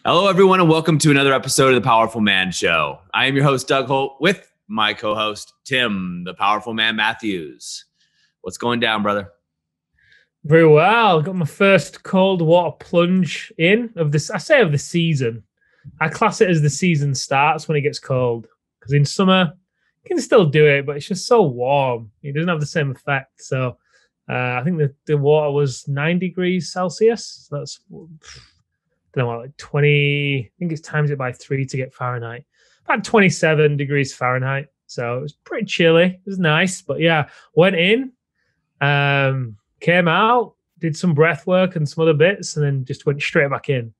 Hello, everyone, and welcome to another episode of the Powerful Man Show. I am your host, Doug Holt, with my co-host, Tim, the Powerful Man Matthews. What's going down, brother? Very well. Got my first cold water plunge of this. I say of the season. I class it as the season starts when it gets cold. Because in summer, you can still do it, but it's just so warm. It doesn't have the same effect. So I think the water was 9 degrees Celsius. So that's, I don't know, like 20. I think it's times it by 3 to get Fahrenheit. About 27 degrees Fahrenheit. So it was pretty chilly. It was nice. But yeah, went in. Came out, did some breath work and some other bits, and then just went straight back in.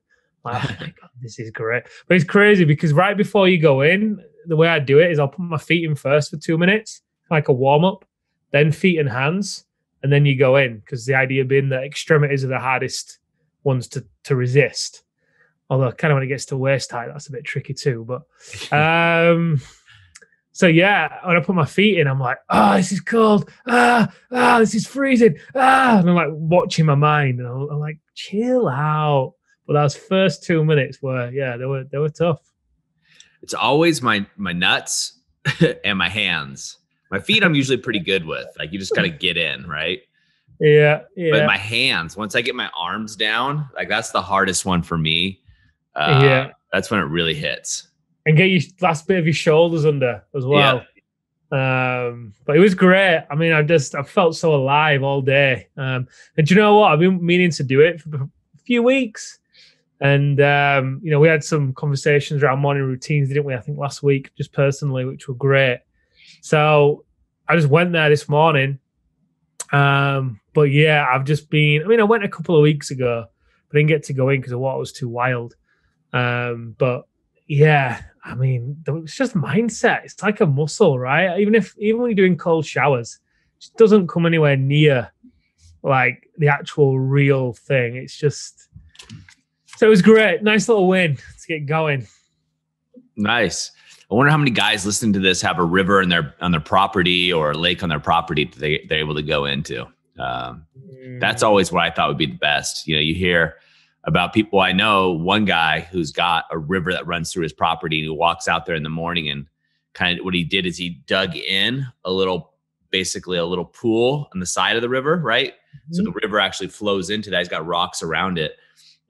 Like, oh my God, this is great. But it's crazy because right before you go in, the way I do it is I'll put my feet in first for 2 minutes, like a warm-up, then feet and hands, and then you go in, because the idea being that extremities are the hardest ones to resist. Although kind of when it gets to waist height, that's a bit tricky too. But so yeah, when I put my feet in, I'm like, oh, this is cold. This is freezing. And I'm like watching my mind, and I'm like, chill out. But those first 2 minutes were, yeah, they were tough. It's always my nuts and my hands. My feet, I'm usually pretty good with. Like, you just got to get in, right? Yeah. But my hands, once I get my arms down, like that's the hardest one for me. That's when it really hits. And get your last bit of your shoulders under as well. Yeah. But it was great. I mean, I felt so alive all day. And do you know what? I've been meaning to do it for a few weeks. And, we had some conversations around morning routines, didn't we? I think last week, just personally, which were great. So I just went there this morning. But yeah, I went a couple of weeks ago, but I didn't get to go in because the water was too wild. But yeah, I mean, it's just mindset. It's like a muscle, right? Even when you're doing cold showers, it just doesn't come anywhere near like the actual real thing. It's just, so it was great. Nice little win. Let's get going. Nice. I wonder how many guys listening to this have a river on their property or a lake on their property that they're able to go into. That's always what I thought would be the best. You hear about people. I know one guy who's got a river that runs through his property, and he walks out there in the morning, and kind of what he did is he dug in basically a little pool on the side of the river, right? Mm-hmm. So the river actually flows into that. He's got rocks around it.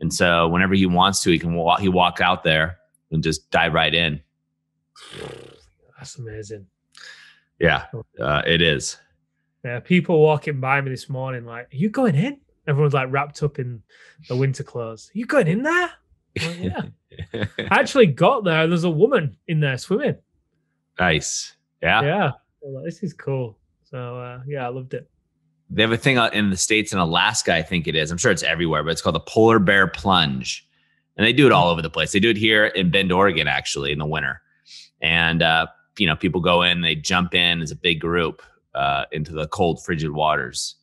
And so whenever he wants to, he walk out there and just dive right in. That's amazing. Yeah, it is. Yeah, people walking by me this morning like, are you going in? Everyone's like wrapped up in the winter clothes. Are you going in there? Like, yeah. I actually got there. There's a woman in there swimming. Nice. Yeah. Yeah. Like, this is cool. So, I loved it. They have a thing in the States, in Alaska, I think it is. I'm sure it's everywhere, but it's called the Polar Bear Plunge. And they do it all over the place. They do it here in Bend, Oregon, actually, in the winter. And, people go in, they jump in as a big group into the cold, frigid waters.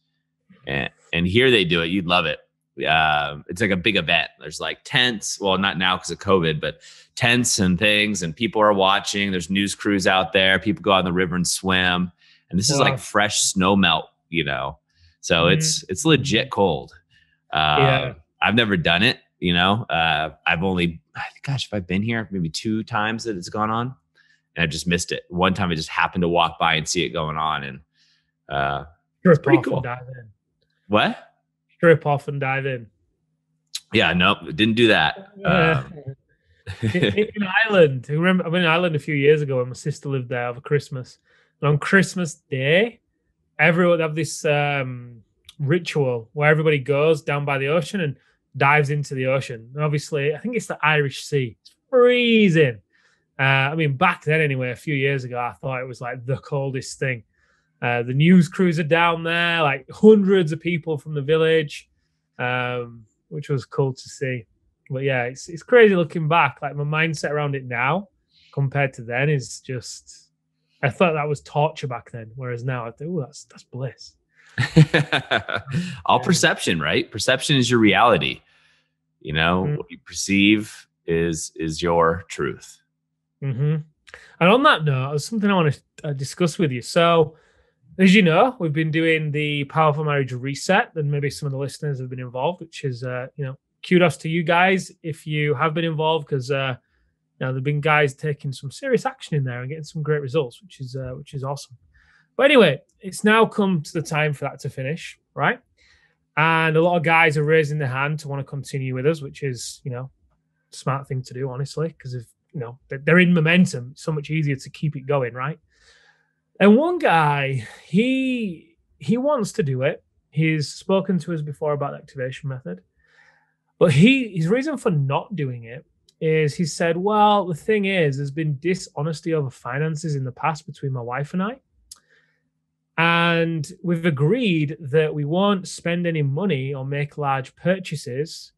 And here they do it. You'd love it. It's like a big event. There's like tents. Well, not now because of COVID, but tents and things. And people are watching. There's news crews out there. People go out in the river and swim. And this is like fresh snow melt, So it's legit cold. I've never done it. I've only, if I've been here maybe 2 times that it's gone on, and I just missed it. One time I just happened to walk by and see it going on, and it's pretty cool. What? Strip off and dive in. Yeah, nope, didn't do that. In Ireland, I went in Ireland a few years ago when my sister lived there over Christmas. And on Christmas Day, everyone have this ritual where everybody goes down by the ocean and dives into the ocean. And obviously, I think it's the Irish Sea. It's freezing. Back then anyway, a few years ago, I thought it was like the coldest thing. The news crews are down there, like hundreds of people from the village, which was cool to see. But yeah, it's crazy looking back. Like, my mindset around it now compared to then is just, I thought that was torture back then, whereas now I think, oh, that's bliss. All perception, right? Perception is your reality. What you perceive is your truth. Mm-hmm. And on that note, there's something I want to discuss with you. So, as you know, we've been doing the Powerful Marriage Reset, and maybe some of the listeners have been involved, which is, kudos to you guys if you have been involved, because there've been guys taking some serious action in there and getting some great results, which is awesome. But anyway, it's now come to the time for that to finish, right? And a lot of guys are raising their hand to want to continue with us, which is, smart thing to do, honestly, because if they're in momentum, it's so much easier to keep it going, right? And one guy, he wants to do it. He's spoken to us before about the activation method, but his reason for not doing it is he said, well, the thing is, there's been dishonesty over finances in the past between my wife and I. And we've agreed that we won't spend any money or make large purchases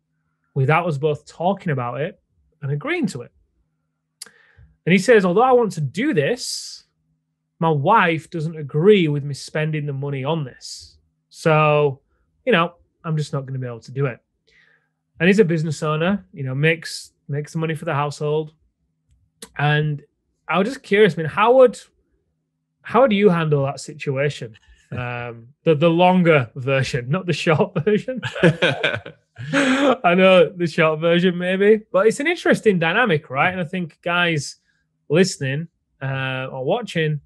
without us both talking about it and agreeing to it. And he says, although I want to do this, my wife doesn't agree with me spending the money on this. So, I'm just not going to be able to do it. And he's a business owner, makes the money for the household. And I was just curious, how would you handle that situation? The longer version, not the short version. I know the short version maybe, but it's an interesting dynamic, right? And I think guys listening or watching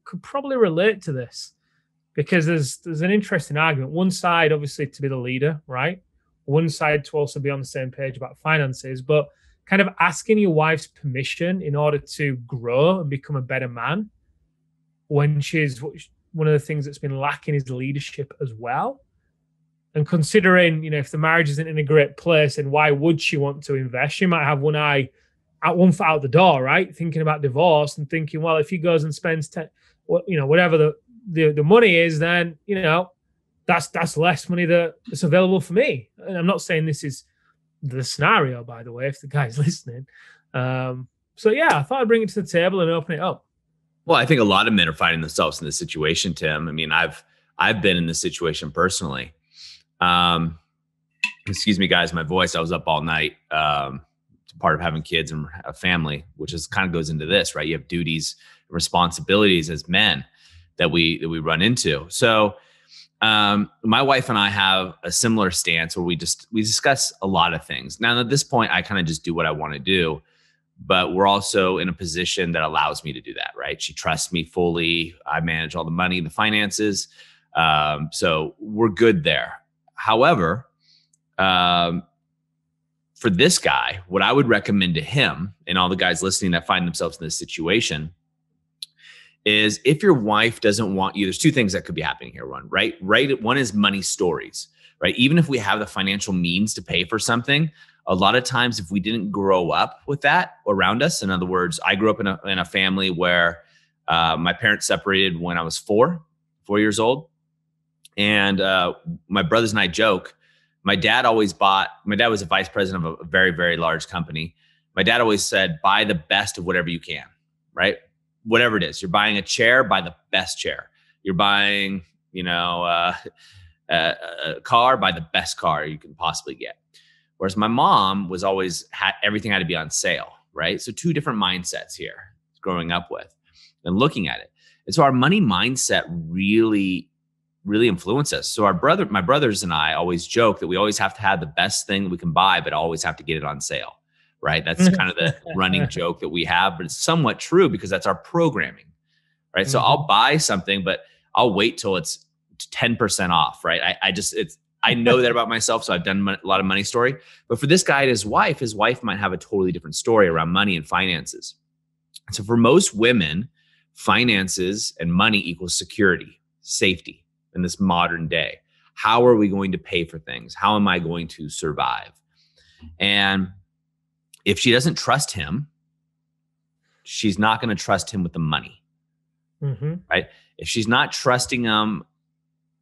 could probably relate to this, because there's an interesting argument. One side, obviously, to be the leader, right? One side to also be on the same page about finances, but kind of asking your wife's permission in order to grow and become a better man, when she's one of the things that's been lacking is leadership as well. And considering, if the marriage isn't in a great place, and why would she want to invest? She might have one foot out the door, right? Thinking about divorce and thinking, well, if he goes and spends whatever the money is, then that's less money that's available for me. And I'm not saying this is the scenario, by the way, if the guy's listening. So yeah, I thought I'd bring it to the table and open it up. Well, I think a lot of men are finding themselves in this situation, Tim. I mean, I've been in this situation personally. Excuse me, guys, my voice. I was up all night. It's part of having kids and a family, which is kind of goes into this, right? You have duties, responsibilities as men that we run into. So my wife and I have a similar stance where we discuss a lot of things. Now at this point, I kind of just do what I want to do, but we're also in a position that allows me to do that, right? She trusts me fully. I manage all the money, the finances. So we're good there. However, for this guy, what I would recommend to him and all the guys listening that find themselves in this situation is, if your wife doesn't want you, there's two things that could be happening here. One, right? One is money stories, right? Even if we have the financial means to pay for something, a lot of times if we didn't grow up with that around us, in other words, I grew up in a family where my parents separated when I was 4 years old. And my brothers and I joke, my dad was a vice president of a very, very large company. My dad always said, buy the best of whatever you can, right? Whatever it is, you're buying a chair, buy the best chair. You're buying, a car, buy the best car you can possibly get. Whereas my mom was always everything had to be on sale, right? So two different mindsets here growing up with and looking at it. And so our money mindset really influence us. So my brothers and I always joke that we always have to have the best thing that we can buy, but always have to get it on sale, right? That's kind of the running joke that we have, but it's somewhat true because that's our programming, right? Mm-hmm. So I'll buy something, but I'll wait till it's 10% off, right? I know that about myself. So I've done a lot of money story, but for this guy and his wife might have a totally different story around money and finances. So for most women, finances and money equals security, safety. In this modern day, how are we going to pay for things? How am I going to survive? And if she doesn't trust him, she's not going to trust him with the money, right? If she's not trusting him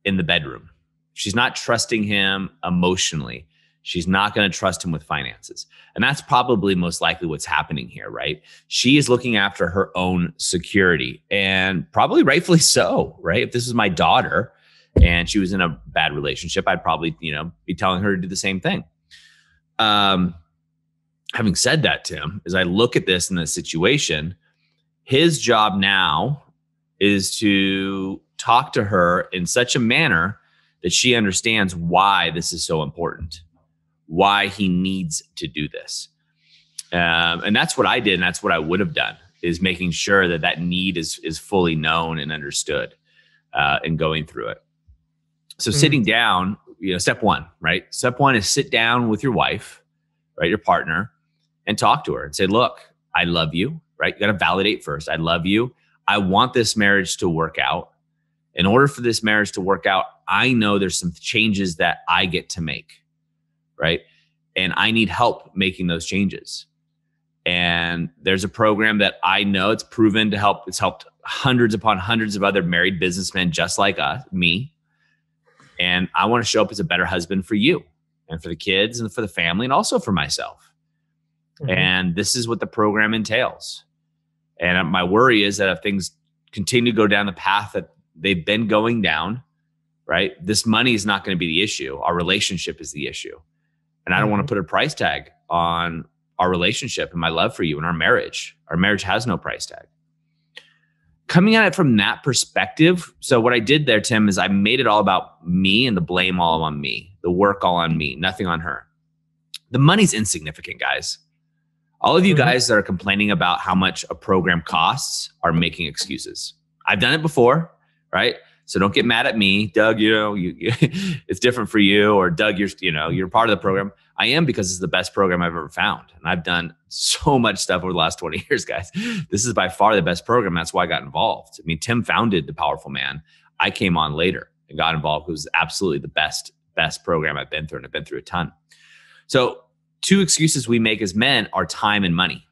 in the bedroom, she's not trusting him emotionally, she's not going to trust him with finances. And that's probably most likely what's happening here, right? She is looking after her own security, and probably rightfully so, right? If this is my daughter and she was in a bad relationship, I'd probably, be telling her to do the same thing. Having said that, Tim, as I look at this in this situation, his job now is to talk to her in such a manner that she understands why this is so important, why he needs to do this. And that's what I did. And that's what I would have done, is making sure that that need is fully known and understood, and going through it. So sitting down, step one, right? Step one is sit down with your wife, right? Your partner, and talk to her and say, look, I love you, right? You got to validate first. I love you. I want this marriage to work out. In order for this marriage to work out, I know there's some changes that I get to make, right? And I need help making those changes. And there's a program that I know it's proven to help. It's helped hundreds upon hundreds of other married businessmen just like me. And I want to show up as a better husband for you and for the kids and for the family and also for myself. And this is what the program entails. And my worry is that if things continue to go down the path that they've been going down, right? This money is not going to be the issue. Our relationship is the issue. And I don't want to put a price tag on our relationship and my love for you and our marriage. Our marriage has no price tag. Coming at it from that perspective. So what I did there, Tim, is I made it all about me and the blame all on me, the work all on me, nothing on her. The money's insignificant, guys. All of you guys that are complaining about how much a program costs are making excuses. I've done it before, right? So don't get mad at me, Doug. It's different for you, or Doug, you're part of the program. I am, because it's the best program I've ever found, and I've done so much stuff over the last 20 years, guys. This is by far the best program. That's why I got involved. I mean, Tim founded The Powerful Man. I came on later and got involved. It was absolutely the best program I've been through, and I've been through a ton. So two excuses we make as men are time and money.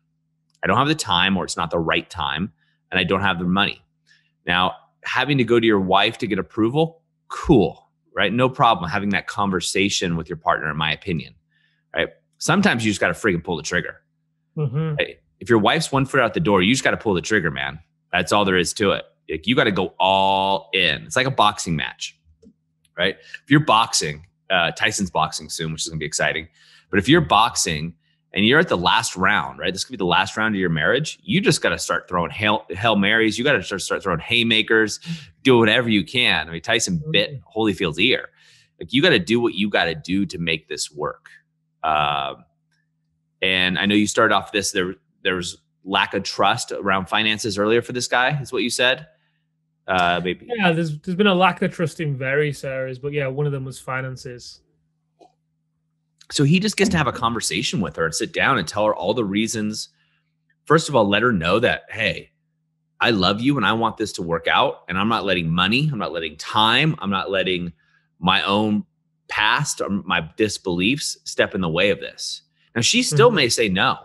I don't have the time, or it's not the right time, and I don't have the money. Now, having to go to your wife to get approval, cool, right? No problem having that conversation with your partner, in my opinion, right? Sometimes you just got to freaking pull the trigger. Right? If your wife's 1 foot out the door, you just got to pull the trigger, man. That's all there is to it. Like, you got to go all in. It's like a boxing match, right? If you're boxing, Tyson's boxing soon, which is going to be exciting. But if you're boxing and you're at the last round, right? This could be the last round of your marriage. You just got to start throwing Hail Marys. You got to start throwing haymakers, do whatever you can. I mean, Tyson bit Holyfield's ear. Like, you got to do what you got to do to make this work. And I know you started off this, there was lack of trust around finances earlier for this guy, is what you said. Maybe. Yeah, there's been a lack of trust in various areas, but yeah, one of them was finances. So he just gets to have a conversation with her and sit down and tell her all the reasons. First of all, let her know that, hey, I love you and I want this to work out. And I'm not letting money, I'm not letting time, I'm not letting my own past or my disbeliefs step in the way of this. Now, she still may say no.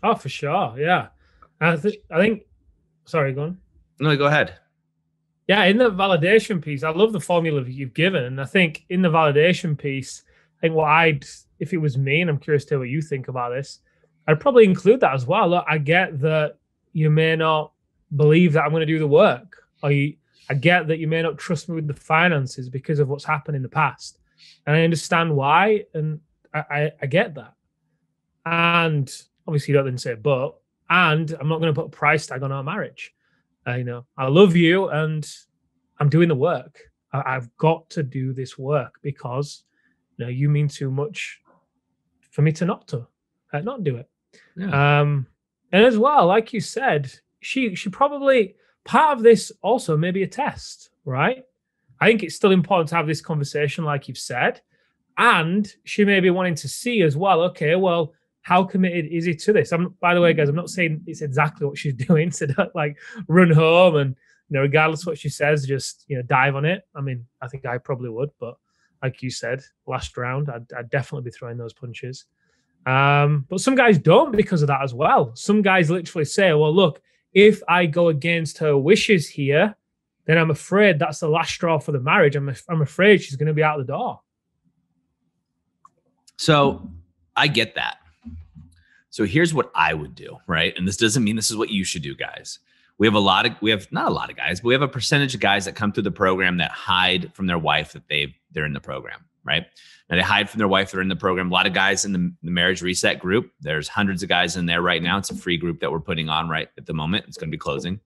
Oh, for sure. Yeah. I think, sorry, go on. No, go ahead. Yeah, in the validation piece, I love the formula you've given. And I think in the validation piece, I think if it was me, and I'm curious to hear what you think about this, I'd probably include that as well. Look, I get that you may not believe that I'm going to do the work. I get that you may not trust me with the finances because of what's happened in the past. And I understand why. And I get that. And obviously you don't then say, but, and I'm not going to put a price tag on our marriage. I love you and I'm doing the work. I've got to do this work because you mean too much for me to not do it. Yeah. And as well, like you said, she probably, part of this also may be a test, right? I think it's still important to have this conversation, like you've said. And she may be wanting to see as well, okay, well, how committed is he to this? By the way, guys, I'm not saying it's exactly what she's doing. So don't run home and, regardless of what she says, just, dive on it. I mean, I think I probably would, but like you said, last round, I'd definitely be throwing those punches. But some guys don't because of that as well. Some guys literally say, well, look, if I go against her wishes here, then I'm afraid that's the last straw for the marriage. I'm afraid she's going to be out the door. So I get that. So here's what I would do, right? And this doesn't mean this is what you should do, guys. We have not a lot of guys, but we have a percentage of guys that come through the program that hide from their wife that they're in the program, right? Now they hide from their wife, they're in the program. A lot of guys in the Marriage Reset group. There's hundreds of guys in there right now. It's a free group that we're putting on right at the moment. It's going to be closing.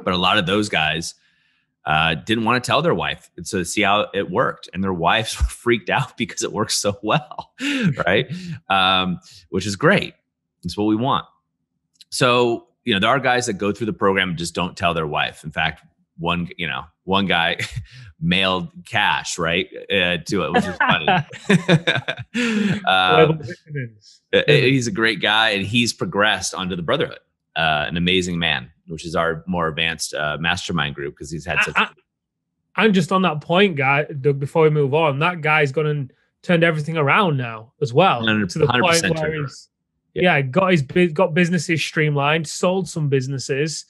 But a lot of those guys, didn't want to tell their wife to see how it worked. And their wives were freaked out because it works so well, right? Which is great. It's what we want. So, there are guys that go through the program and just don't tell their wife. In fact, one guy mailed cash, right, to it, which is funny. He's a great guy, and he's progressed onto the Brotherhood. An amazing man, which is our more advanced mastermind group, because he's had such. I'm just on that point, guy. Doug, before we move on, that guy's gone and turned everything around now as well, to the point where he's got businesses streamlined, sold some businesses.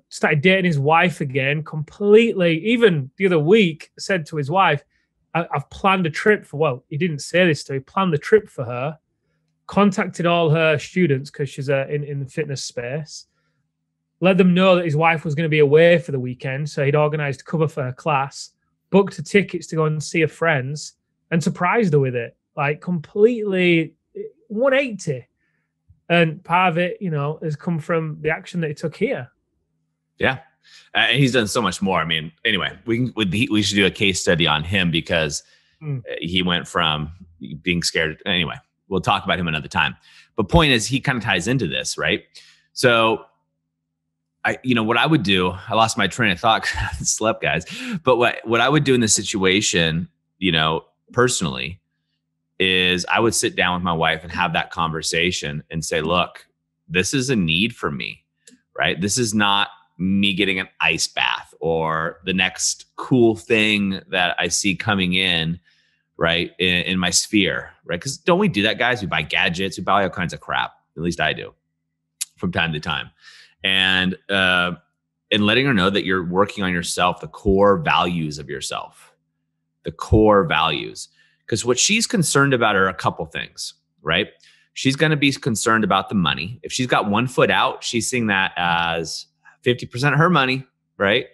Started dating his wife again completely. Even the other week, said to his wife, I've planned a trip for, well, he didn't say this to her, he planned the trip for her, contacted all her students because she's in the fitness space, let them know that his wife was going to be away for the weekend. So he'd organized cover for her class, booked her tickets to go and see her friends, and surprised her with it. Like completely 180. And part of it, has come from the action that he took here. Yeah. And he's done so much more. I mean, anyway, we should do a case study on him, because he went from being scared. Anyway, we'll talk about him another time. But point is, he kind of ties into this, right? So what I would do, I lost my train of thought, slept, guys. But what I would do in this situation, personally, is I would sit down with my wife and have that conversation and say, look, this is a need for me, right? This is not me getting an ice bath or the next cool thing that I see coming in, right, in my sphere, right? Because don't we do that, guys? We buy gadgets, we buy all kinds of crap. At least I do from time to time. And letting her know that you're working on yourself, the core values of yourself, the core values. Because what she's concerned about are a couple things, right? She's going to be concerned about the money. If she's got one foot out, she's seeing that as 50% of her money, right?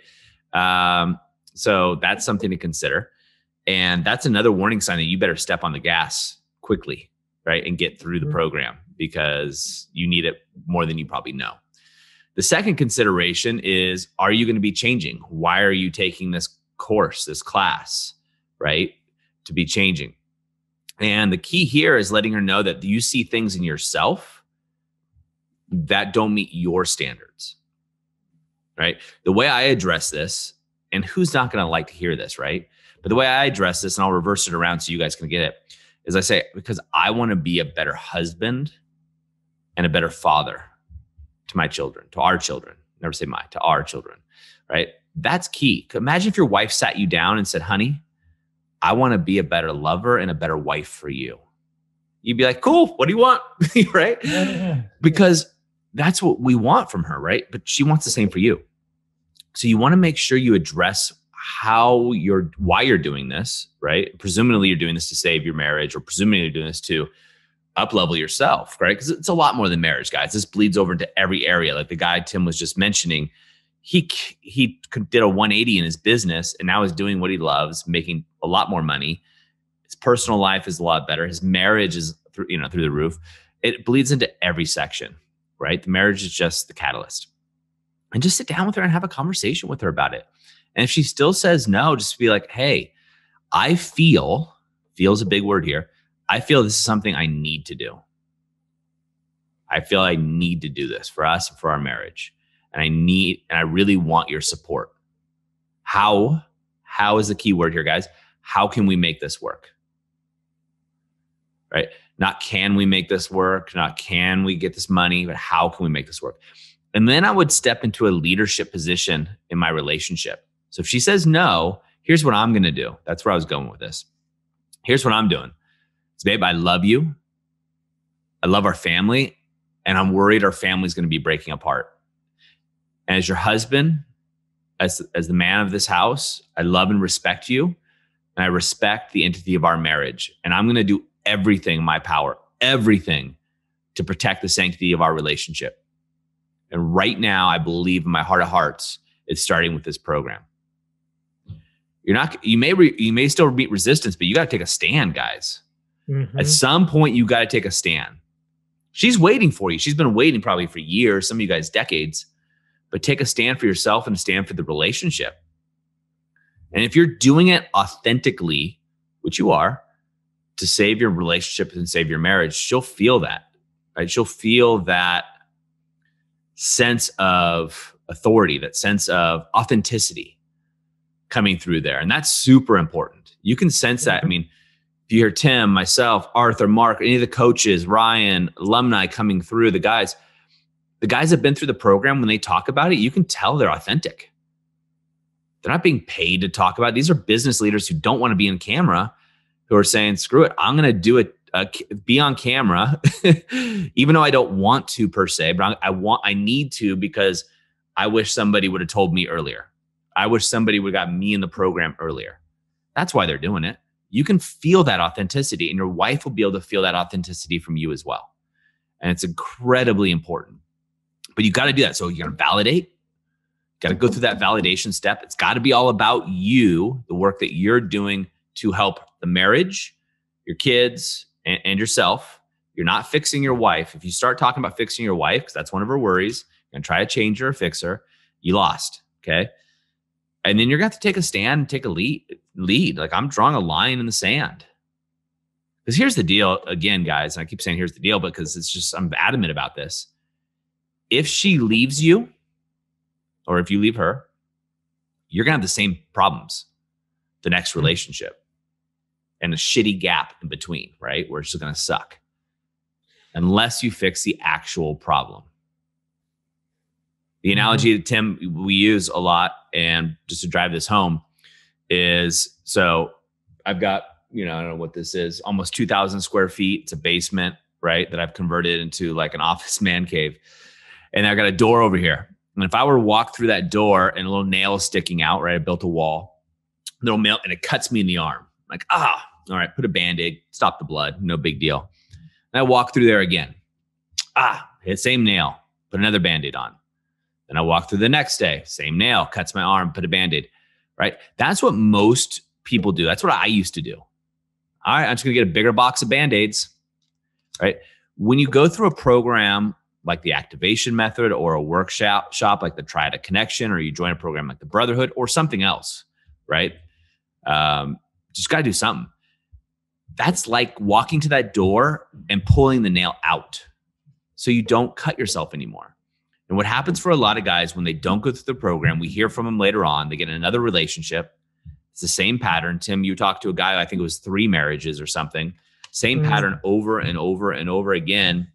So that's something to consider. And that's another warning sign that you better step on the gas quickly, right? And get through the program, because you need it more than you probably know. The second consideration is, are you going to be changing? Why are you taking this course, this class, right? To be changing. And the key here is letting her know that you see things in yourself that don't meet your standards, right? The way I address this, and who's not going to like to hear this, right? But the way I address this, and I'll reverse it around so you guys can get it, is I say, because I want to be a better husband and a better father to my children, to our children. Never say my, to our children, right? That's key. Imagine if your wife sat you down and said, honey, I want to be a better lover and a better wife for you. You'd be like, cool, what do you want? Right? Yeah. Because that's what we want from her, right? But she wants the same for you. So you want to make sure you address why you're doing this, right? Presumably you're doing this to save your marriage, or presumably you're doing this to up-level yourself, right? Because it's a lot more than marriage, guys. This bleeds over into every area. Like the guy Tim was just mentioning, he did a 180 in his business, and now is doing what he loves, making a lot more money. His personal life is a lot better. His marriage is through the roof. It bleeds into every section, right? The marriage is just the catalyst. And just sit down with her and have a conversation with her about it. And if she still says no, just be like, hey, I feel is a big word here. I feel this is something I need to do. I feel I need to do this for us and for our marriage. And I really want your support. How is the key word here, guys? How can we make this work? Right? Not can we make this work? Not can we get this money, but how can we make this work? And then I would step into a leadership position in my relationship. So if she says no, here's what I'm going to do. That's where I was going with this. Here's what I'm doing. It's, babe, I love you. I love our family. And I'm worried our family's going to be breaking apart. And as your husband, as the man of this house, I love and respect you. And I respect the entity of our marriage. And I'm going to do everything in my power, everything to protect the sanctity of our relationship. And right now, I believe in my heart of hearts, it's starting with this program. You may still meet resistance, but you got to take a stand, guys. Mm-hmm. At some point, you got to take a stand. She's waiting for you. She's been waiting probably for years, some of you guys decades, but take a stand for yourself and stand for the relationship. And if you're doing it authentically, which you are, to save your relationship and save your marriage, she'll feel that, right? She'll feel that sense of authority, that sense of authenticity coming through there. And that's super important. You can sense that. I mean, if you hear Tim, myself, Arthur, Mark, any of the coaches, Ryan, alumni coming through, the guys that have been through the program, when they talk about it, you can tell they're authentic. They're not being paid to talk about it. These are business leaders who don't want to be in camera, who are saying, screw it, I'm going to do it, be on camera, even though I don't want to per se, but I need to, because I wish somebody would have told me earlier. I wish somebody would have got me in the program earlier. That's why they're doing it. You can feel that authenticity, and your wife will be able to feel that authenticity from you as well. And it's incredibly important. But you got to do that. So you're going to validate. Got to go through that validation step. It's got to be all about you, the work that you're doing to help the marriage, your kids, and yourself. You're not fixing your wife. If you start talking about fixing your wife, because that's one of her worries, you're going to try to change her or fix her, you lost. Okay. And then you're going to have to take a stand and take a lead. Like, I'm drawing a line in the sand. Because here's the deal again, guys. And I keep saying here's the deal because it's just, I'm adamant about this. If she leaves you, or if you leave her, you're going to have the same problems the next relationship, and a shitty gap in between, right? Where it's just going to suck unless you fix the actual problem. The analogy that Tim, we use a lot, and just to drive this home, is, so I've got, I don't know what this is, almost 2,000 square feet. It's a basement, right? That I've converted into like an office man cave. And I've got a door over here. And if I were to walk through that door and a little nail is sticking out, right? I built a wall, little nail, and it cuts me in the arm. Like, all right, put a Band-Aid, stop the blood, no big deal. And I walk through there again. Hit same nail, put another Band-Aid on. Then I walk through the next day, same nail, cuts my arm, put a Band-Aid, right? That's what most people do. That's what I used to do. All right, I'm just gonna get a bigger box of Band-Aids, right? When you go through a program like the activation method, or a workshop like the Triad of Connection, or you join a program like the Brotherhood or something else, right? Just got to do something. That's like walking to that door and pulling the nail out so you don't cut yourself anymore. And what happens for a lot of guys when they don't go through the program, we hear from them later on, they get in another relationship. It's the same pattern. Tim, you talked to a guy, I think it was 3 marriages or something, same pattern over and over and over again,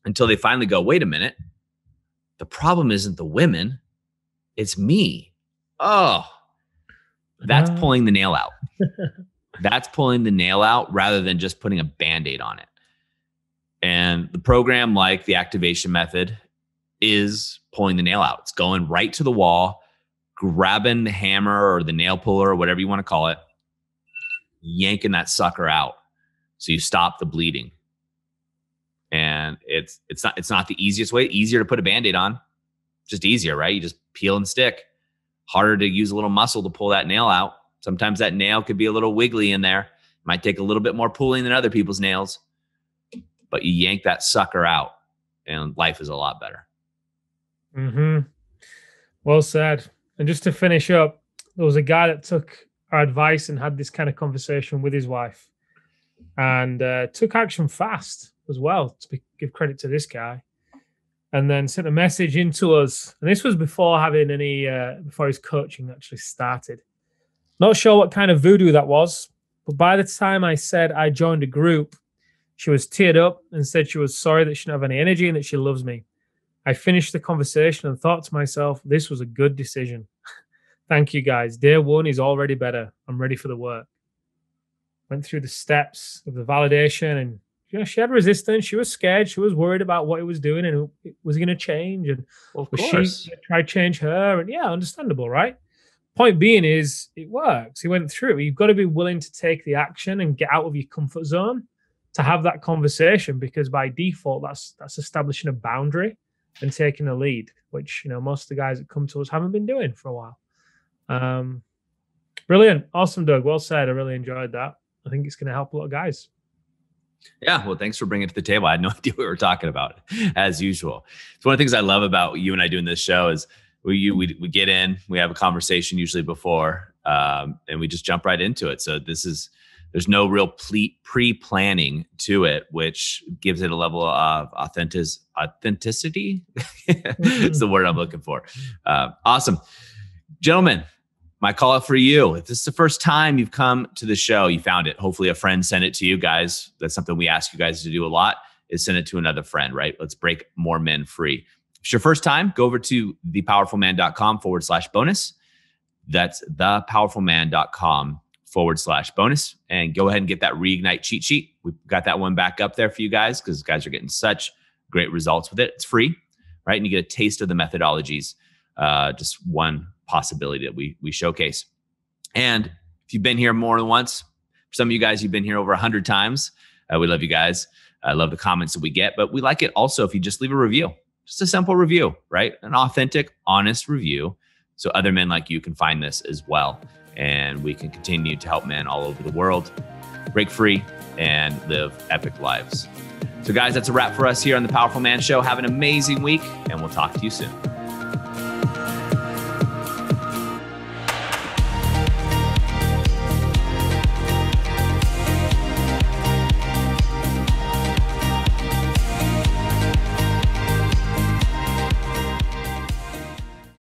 until they finally go, wait a minute, the problem isn't the women, it's me. Oh, that's pulling the nail out. That's pulling the nail out rather than just putting a Band-Aid on it. And the program, like the activation method, is pulling the nail out. It's going right to the wall, grabbing the hammer or the nail puller or whatever you want to call it, yanking that sucker out so you stop the bleeding. And it's not the easiest way. Easier to put a Band-Aid on, just easier, right? You just peel and stick. Harder to use a little muscle to pull that nail out. Sometimes that nail could be a little wiggly in there. Might take a little bit more pulling than other people's nails, but you yank that sucker out and life is a lot better. Well said. And just to finish up, there was a guy that took our advice and had this kind of conversation with his wife, and took action fast as well, to give credit to this guy, and then sent a message into us. And this was before having any, before his coaching actually started. Not sure what kind of voodoo that was, but by the time I said I joined a group, she was teared up and said she was sorry that she didn't have any energy and that she loves me. I finished the conversation and thought to myself, this was a good decision. Thank you guys. Day 1 is already better. I'm ready for the work. Went through the steps of the validation, and she had resistance. She was scared. She was worried about what it was doing and it was going to change. And of course, she tried to change her. And yeah, understandable, right? Point being is it works. He went through it. You've got to be willing to take the action and get out of your comfort zone to have that conversation, because by default, that's establishing a boundary and taking a lead, which, most of the guys that come to us haven't been doing for a while. Brilliant. Awesome, Doug. Well said. I really enjoyed that. I think it's going to help a lot of guys. Yeah, well, thanks for bringing it to the table. I had no idea what we were talking about, as usual. It's one of the things I love about you and I doing this show is we get in, we have a conversation usually before, and we just jump right into it. So there's no real pre-planning to it, which gives it a level of authenticity. It's the word I'm looking for. Awesome. Gentlemen, my call out for you. If this is the first time you've come to the show, you found it. Hopefully a friend sent it to you guys. That's something we ask you guys to do a lot, is send it to another friend, right? Let's break more men free. If it's your first time, go over to thepowerfulman.com/bonus. That's thepowerfulman.com/bonus, and go ahead and get that Reignite cheat sheet. We've got that one back up there for you guys because guys are getting such great results with it. It's free, right? And you get a taste of the methodologies. Just one possibility that we showcase. And if you've been here more than once, for some of you guys, you've been here over 100 times. We love you guys. I love the comments that we get, but we like it also if you just leave a review, just a simple review, right? An authentic, honest review. So other men like you can find this as well. And we can continue to help men all over the world break free and live epic lives. So guys, that's a wrap for us here on The Powerful Man Show. Have an amazing week, and we'll talk to you soon.